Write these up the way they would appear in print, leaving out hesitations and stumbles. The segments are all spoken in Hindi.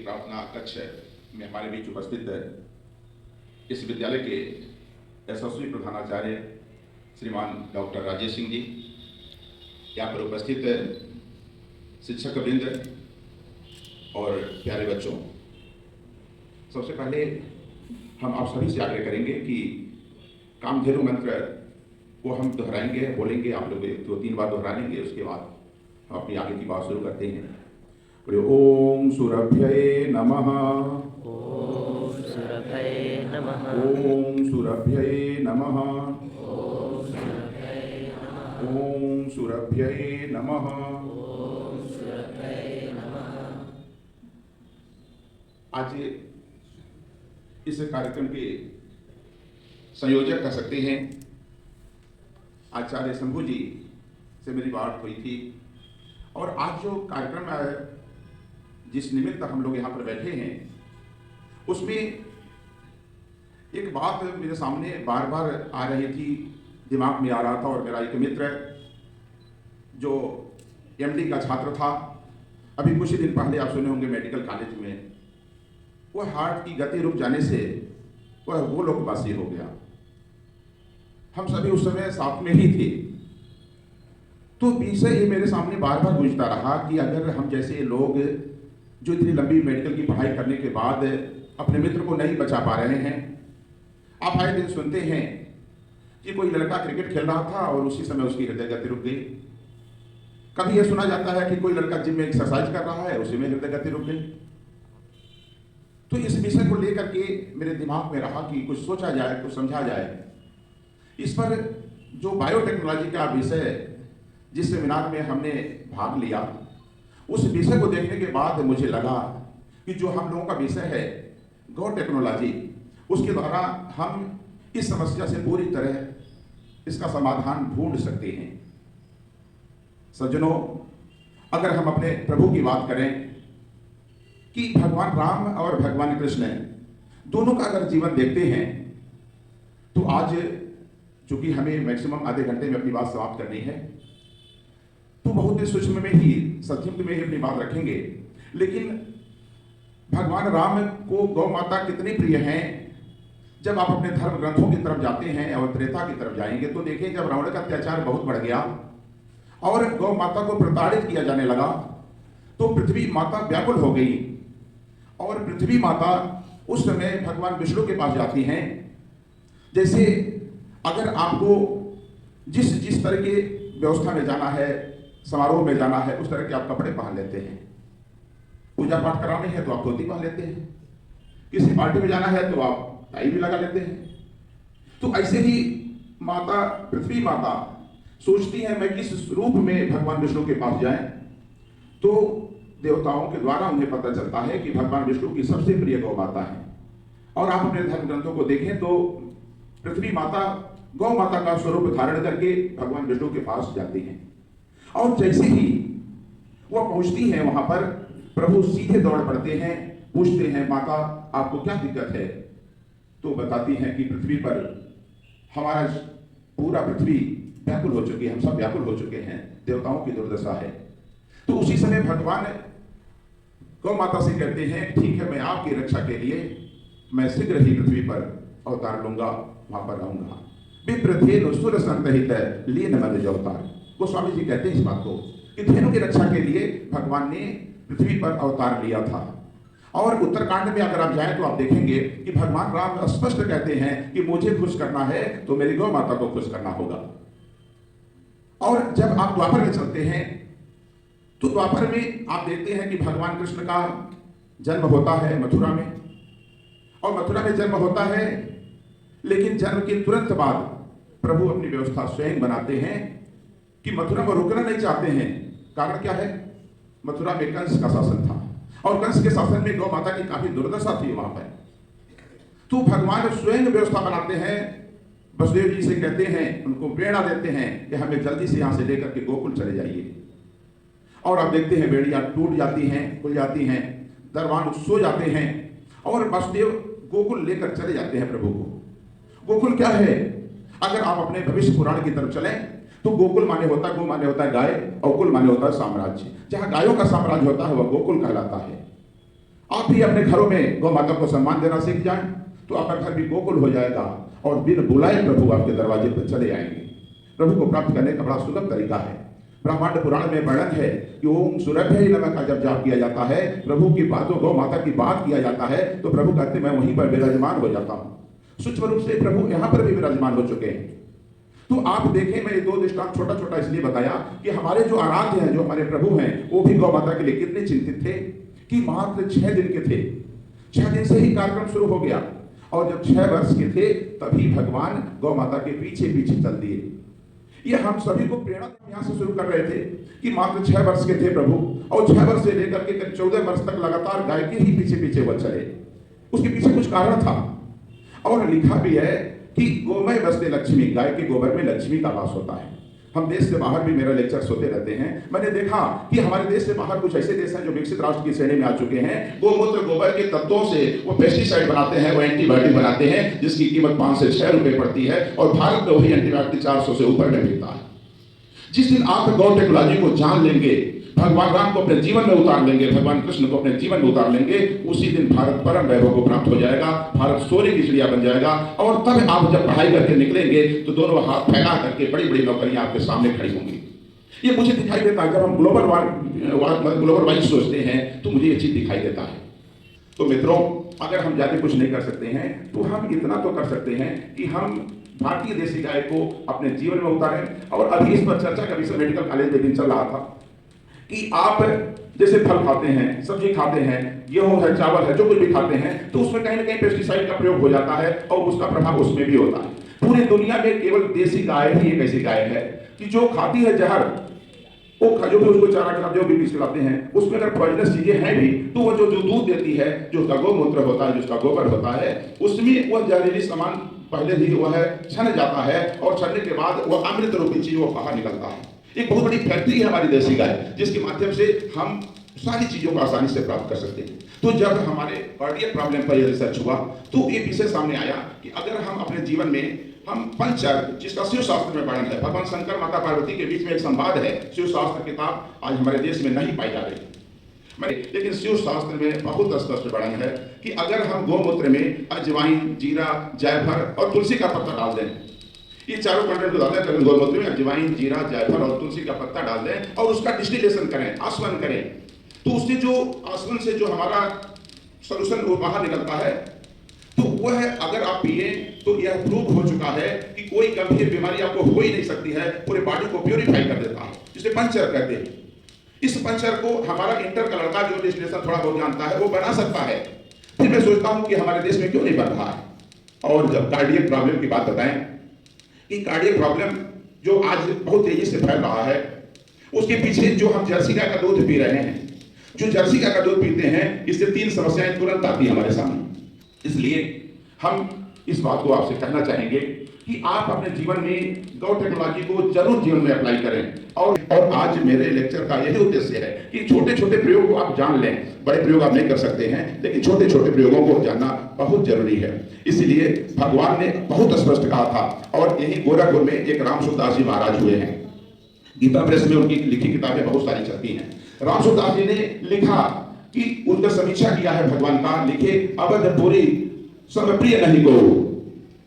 प्रार्थना कक्ष में हमारे बीच उपस्थित इस विद्यालय के यशस्वी प्रधानाचार्य श्रीमान डॉक्टर राजेश सिंह जी, यहाँ पर उपस्थित शिक्षक वृंद और प्यारे बच्चों, सबसे पहले हम आप सभी से आग्रह करेंगे कि कामधेनु मंत्र को हम दोहराएंगे, बोलेंगे। आप लोग 2-3 बार दोहरा लेंगे, उसके बाद हम अपनी आगे की बात शुरू करते हैं। ओम सुरभ्ये नमः। ओम सुरभये नमः। ओम सुरभ्ये नमः। ओम सुरभये नमः। ओम सुरभ्ये नमः। ओम सुरभये नमः। आज इस कार्यक्रम के संयोजक कह सकते हैं आचार्य शंभू जी से मेरी बात हुई थी, और आज जो कार्यक्रम है जिस निमित्त हम लोग यहाँ पर बैठे हैं, उसमें एक बात मेरे सामने बार बार आ रही थी, दिमाग में आ रहा था। और मेरा एक मित्र जो एमडी का छात्र था, अभी कुछ ही दिन पहले आप सुने होंगे मेडिकल कॉलेज में, वह हार्ट की गति रुक जाने से वह वो लोकवासी हो गया। हम सभी उस समय साथ में ही थे। तो विषय ये मेरे सामने बार बार गूंजता रहा कि अगर हम जैसे लोग जो इतनी लंबी मेडिकल की पढ़ाई करने के बाद अपने मित्र को नहीं बचा पा रहे हैं। आप आए दिन सुनते हैं कि कोई लड़का क्रिकेट खेल रहा था और उसी समय उसकी हृदय गति रुक गई। कभी यह सुना जाता है कि कोई लड़का जिम में एक्सरसाइज कर रहा है, उसी में हृदय गति रुक गई। तो इस विषय को लेकर के मेरे दिमाग में रहा कि कुछ सोचा जाए, कुछ समझा जाए। इस पर जो बायोटेक्नोलॉजी का विषय जिस सेमिनार में हमने भाग लिया, उस विषय को देखने के बाद मुझे लगा कि जो हम लोगों का विषय है गो टेक्नोलॉजी, उसके द्वारा हम इस समस्या से पूरी तरह इसका समाधान ढूंढ सकते हैं। सज्जनों, अगर हम अपने प्रभु की बात करें कि भगवान राम और भगवान कृष्ण दोनों का अगर जीवन देखते हैं, तो आज चूंकि हमें मैक्सिमम आधे घंटे में अपनी बात समाप्त करनी है, तो बहुत ही सूक्ष्म में ही, संक्षिप्त में ही अपनी बात रखेंगे। लेकिन भगवान राम को गौ माता कितनी प्रिय हैं, जब आप अपने धर्म ग्रंथों की तरफ जाते हैं और त्रेता की तरफ जाएंगे तो देखिए, जब रावण का अत्याचार बहुत बढ़ गया और गौ माता को प्रताड़ित किया जाने लगा, तो पृथ्वी माता व्याकुल हो गई। और पृथ्वी माता उस समय भगवान विष्णु के पास जाती हैं। जैसे अगर आपको जिस तरह की व्यवस्था में जाना है, समारोह में जाना है, उस तरह के आप कपड़े पहन लेते हैं। पूजा पाठ कराने हैं तो आप धोती पहन लेते हैं, किसी पार्टी में जाना है तो आप टाई भी लगा लेते हैं। तो ऐसे ही माता, पृथ्वी माता सोचती है मैं किस रूप में भगवान विष्णु के पास जाए। तो देवताओं के द्वारा उन्हें पता चलता है कि भगवान विष्णु की सबसे प्रिय गौ माता है। और आप अपने धर्म ग्रंथों को देखें तो पृथ्वी माता गौ माता का स्वरूप धारण करके भगवान विष्णु के पास जाती हैं। और जैसे ही वह पहुंचती हैं वहां पर, प्रभु सीधे दौड़ पड़ते हैं, पूछते हैं माता आपको क्या दिक्कत है। तो बताती हैं कि पृथ्वी पर हमारा पूरा पृथ्वी व्याकुल हो चुकी है, हम सब व्याकुल हो चुके हैं, देवताओं की दुर्दशा है। तो उसी समय भगवान गौ माता से कहते हैं ठीक है, मैं आपकी रक्षा के लिए मैं शीघ्र ही पृथ्वी पर अवतार लूंगा, वहां पर रहूंगा। विप्रधेनु सुर संतहित लीन मन अवतार। गोस्वामी जी कहते हैं इस बात को कि धेनु की रक्षा के लिए भगवान ने पृथ्वी पर अवतार लिया था। और उत्तरकांड में अगर आप जाएं तो आप देखेंगे कि भगवान राम स्पष्ट कहते हैं कि मुझे खुश करना है तो मेरी गौ माता को खुश करना होगा। और जब आप द्वापर में चलते हैं तो द्वापर में आप देखते हैं कि भगवान कृष्ण का जन्म होता है मथुरा में, और मथुरा में जन्म होता है। लेकिन जन्म के तुरंत बाद प्रभु अपनी व्यवस्था स्वयं बनाते हैं कि मथुरा में रुकना नहीं चाहते हैं। कारण क्या है? मथुरा में कंस का शासन था, और कंस के शासन में गौ माता की काफी दुर्दशा थी वहां पर। तो भगवान स्वयं व्यवस्था बनाते हैं, वसुदेव जी से कहते हैं, उनको प्रेरणा देते हैं कि हमें जल्दी से यहां से लेकर के गोकुल चले जाइए। और आप देखते हैं बेड़ियां टूट जाती हैं, खुल जाती हैं, दरबान सो जाते हैं, और वसुदेव गोकुल लेकर चले जाते हैं प्रभु को। गोकुल क्या है? अगर आप अपने भविष्य पुराण की तरफ चलें तो गोकुल माने होता है, गो माने होता है गाय, और कुल माने होता है साम्राज्य। जहां गायों का साम्राज्य होता है वह गोकुल कहलाता है। आप भी अपने घरों में गौ माता को सम्मान देना सीख जाएं, तो आपका घर भी गोकुल हो जाएगा और बिन बुलाए प्रभु आपके दरवाजे पर चले आएंगे। प्रभु को प्राप्त करने का बड़ा सुलभ तरीका है। ब्रह्मांड पुराण में वर्णन है कि ओम सुरभ्य नमः का जब जाप किया जाता है, प्रभु की बातों गौ माता की बात किया जाता है, तो प्रभु कहते मैं वहीं पर विराजमान हो जाता हूँ। सूक्ष्म रूप से प्रभु यहाँ पर भी विराजमान हो चुके हैं। तो आप देखें, मैंने दो दृष्टांत छोटा छोटा इसलिए बताया कि हमारे जो आराध्य हैं, जो हमारे प्रभु हैं, वो भी गौ माता के लिए कितने चिंतित थे कि मात्र 6 दिन के थे। 6 दिन से ही कार्यक्रम शुरू हो गया और जब 6 वर्ष के थे तभी भगवान गौ माता के पीछे पीछे चल दिए। ये हम सभी को प्रेरणा यहाँ से शुरू कर रहे थे कि मात्र 6 वर्ष के थे प्रभु और 6 वर्ष से लेकर के 14 वर्ष तक लगातार गाय के ही पीछे पीछे वो चले। उसके पीछे कुछ कारण था और लिखा भी है कि गोमय बसते लक्ष्मी, गाय के गोबर में लक्ष्मी का वास होता है। हम देश से बाहर भी मेरा लेक्चर होते रहते हैं। मैंने देखा कि हमारे देश से बाहर कुछ ऐसे देश हैं जो विकसित राष्ट्र की श्रेणी में आ चुके हैं। गोमूत्र गोबर के तत्वों से वो पेस्टिसाइड बनाते हैं, वो एंटीबायोटिक बनाते हैं जिसकी कीमत 5 से 6 रुपए पड़ती है और भारत में वही एंटीबायोटिक 400 से ऊपर में मिलता है। जिस दिन आप गौ टेक्नोलॉजी को जान लेंगे, भगवान राम को अपने जीवन में उतार लेंगे, भगवान कृष्ण को अपने जीवन में उतार लेंगे, उसी दिन भारत परम वैभव को प्राप्त हो जाएगा, भारत सोने की चिड़िया बन जाएगा। और तब आप जब पढ़ाई करके निकलेंगे तो दोनों हाथ फैला करके बड़ी बड़ी नौकरियां आपके सामने खड़ी होंगी। ये मुझे दिखाई देता है। जब हम ग्लोबल वाइज सोचते हैं तो मुझे ये चीज दिखाई देता है। तो मित्रों, अगर हम ज्यादा कुछ नहीं कर सकते हैं तो हम इतना तो कर सकते हैं कि हम भारतीय देसी गाय को अपने जीवन में उतारें। और अभी इस पर चर्चा का विषय मेडिकल कॉलेज में दिन चल रहा था कि आप जैसे फल खाते हैं, सब्जी खाते हैं, गेहूं है, चावल है, जो कुछ भी खाते हैं, तो उसमें कहीं ना कहीं पेस्टिसाइड का प्रयोग हो जाता है और उसका प्रभाव उसमें भी होता है। पूरी दुनिया में केवल देसी गाय ही एक ऐसी गाय है कि जो खाती है जहर, वो जो भी उसको चारा खिलाते हैं, जो भी खिलाते हैं, उसमें अगर पॉइजनस चीजें हैं भी तो वो जो दूध देती है, जो उसका गोमूत्र होता है, जो उसका गोबर होता है, उसमें वह जहरीली सामान पहले ही वह छन जाता है और छनने के बाद वह अमृत रूपी चीज वो बाहर निकलता है। एक बहुत बड़ी फैक्ट्री है हमारी देसी गाय, जिसके माध्यम से हम सारी चीजों को आसानी से प्राप्त कर सकते हैं। तो जब हमारे कार्डियक प्रॉब्लम पर यह रिसर्च हुआ तो ये विषय सामने आया कि अगर हम अपने जीवन में हम पंचर, जिसका शिव शास्त्र में वर्णन है, भगवान शंकर माता पार्वती के बीच में एक संवाद है। शिव शास्त्र किताब आज हमारे देश में नहीं पाई जा रही, लेकिन शिव शास्त्र में बहुत स्पष्ट वर्णन है कि अगर हम गोमूत्र में अजवाइन, जीरा, जायफल और तुलसी का पत्ता डाल दें, ये चारों कंटेंट को डाल दें गोमूत्र में, अजवाइन, जीरा, जायफल और तुलसी का पत्ता डाल दें और उसका डिस्टिलेशन करें, आसवन करें, तो उससे जो आसवन से जो हमारा सोल्यूशन वो बाहर निकलता है, तो वह अगर आप पिए तो यह प्रूव हो चुका है कि कोई गंभीर बीमारी आपको हो ही नहीं सकती है, पूरे बॉडी को प्योरीफाई कर देता है, जिसे पंचर कहते हैं। इस पंचर को हमारा इंटर का लड़का जो डिस्टिलेशन थोड़ा बहुत जानता है वो बना सकता है। फिर मैं सोचता हूं कि हमारे देश में क्यों नहीं बन रहा है। और जब कार्डियक प्रॉब्लम की बात बताएं कि कार्डियक प्रॉब्लम जो आज बहुत तेजी से फैल रहा है, उसके पीछे जो हम जर्सी गाय का दूध पी रहे हैं, जो जर्सी गाय का दूध पीते हैं, इससे 3 समस्याएं तुरंत आती है हमारे सामने। इसलिए हम इस बात को आपसे कहना चाहेंगे कि आप अपने जीवन में गौ टेक्नोलॉजी को जरूर जीवन में अप्लाई करें। और आज मेरे लेक्चर का यही उद्देश्य है कि छोटे छोटे प्रयोग को आप जान लें। बड़े प्रयोग आप नहीं कर सकते हैं, लेकिन छोटे छोटे प्रयोगों को जानना बहुत जरूरी है। इसलिए भगवान ने बहुत स्पष्ट कहा था, और यही गोरखपुर में एक रामसूरदास जी महाराज हुए हैं। गीता प्रेस में उनकी लिखी किताबें बहुत सारी चलती हैं। रामसूरदास जी ने लिखा कि उनका समीक्षा किया है भगवान का, लिखे अवधपुरी सब प्रिय नहीं को।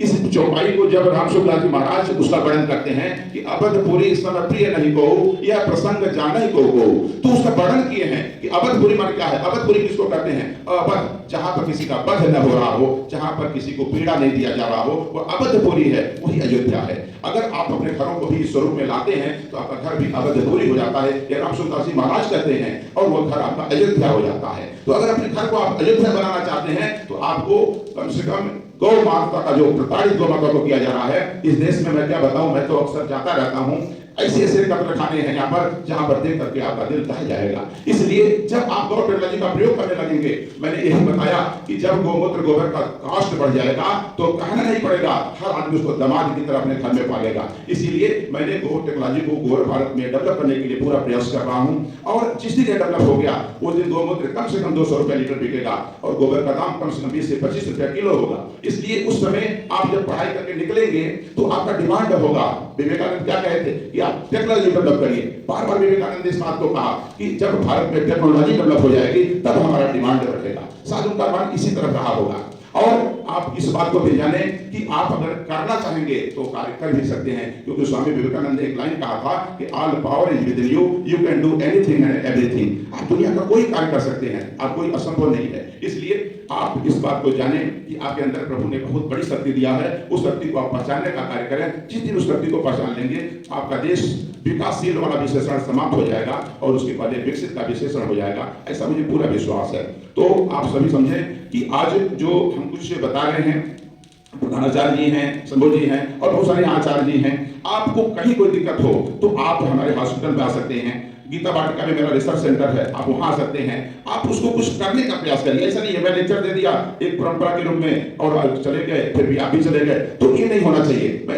इस चौपाई को जब रामसूरदास जी महाराज उसका वर्णन करते हैं कि अवधपुरी सब प्रिय नहीं को, यह प्रसंग जाना ही को, तो उसका वर्णन किए हैं कि अवधपुरी मान क्या है। अवधपुरी किसको कहते हैं? अवध, जहां पर किसी का वध न हो रहा हो, जहां पर किसी को पीड़ा नहीं दिया जा रहा हो, वह अवधपुरी है, वही अयोध्या है। अगर आप अपने घरों को भी इस स्वरूप में लाते हैं तो आपका घर भी अवधपुरी हो जाता है, ये रामसूरदास जी महाराज कहते हैं, और वह घर आपका अयोध्या हो जाता है। तो अगर अपने घर को आप अयोध्या बनाना चाहते हैं तो आपको कम से कम गौ माता का जो प्रताड़ित गौ माता को किया जा रहा है इस देश में, मैं क्या बताऊं, मैं तो अक्सर जाता रहता हूं, ऐसे ऐसे कब्र खाने हैं यहाँ पर जहां पर देख करके आपका दिल दह जाएगा। इसलिए जब आप गौ टेक्नोलॉजी का प्रयोग करने लगेंगे, मैंने यही बताया कि जब गौमूत्र गोबर का कास्ट बढ़ जाएगा तो कहना नहीं पड़ेगा, हर आदमी उसको दामाद की तरह अपने घर में पालेगा। इसीलिए मैंने गौ टेक्नोलॉजी को गोबर भारत में डेवलप करने के लिए पूरा प्रयास कर रहा हूँ, और जिस दिन डेवलप हो गया उस दिन गौमूत्र कम से कम 200 रुपए लीटर बिकेगा और गोबर का दाम कम से कम 20 से 25 रुपया किलो होगा। इसलिए उस समय आप जब पढ़ाई करके निकलेंगे तो आपका डिमांड होगा। विवेकानंद क्या कहते कि आप टेक्नोलॉजी डेवलप करिए। बार बार विवेकानंद ने इस बात को कहा कि जब भारत में टेक्नोलॉजी डेवलप हो जाएगी तब हमारा डिमांड बढ़ेगा। शायद उनका मन इसी तरफ रहा होगा। और आप इस बात को भी जाने कि आप अगर करना चाहेंगे तो कार्य कर भी सकते हैं, क्योंकि स्वामी विवेकानंद ने एक लाइन कहा था कि all power is with in you, you can do anything and everything. आप दुनिया का कोई कार्य कर सकते हैं, आप कोई असंभव नहीं है। इसलिए आप इस बात को जानें कि आपके अंदर प्रभु ने बहुत बड़ी शक्ति दिया है। उस शक्ति को आप पहचानने का कार्य करें। जिस दिन उस शक्ति को पहचान लेंगे, आपका देश विकासशील वाला विशेषण समाप्त हो जाएगा और उसके बाद विकसित का विशेषण हो जाएगा, ऐसा मुझे पूरा विश्वास है। तो आप सभी समझें कि आज जो हम कुछ बता रहे हैं, प्रधानाचार्य जी हैं, संभव जी हैं और बहुत सारे आचार्य जी हैं। आपको कहीं कोई दिक्कत हो तो आप हमारे हॉस्पिटल में आ सकते हैं। गीता वाटिका में मेरा रिसर्च सेंटर है, आप वहां आ सकते हैं। आप उसको कुछ करने का प्रयास करिए। ऐसा नहीं है मैं लेक्चर दे दिया एक परंपरा के रूप में और चले गए, फिर भी आप भी चले गए, तो ये नहीं होना चाहिए। मैं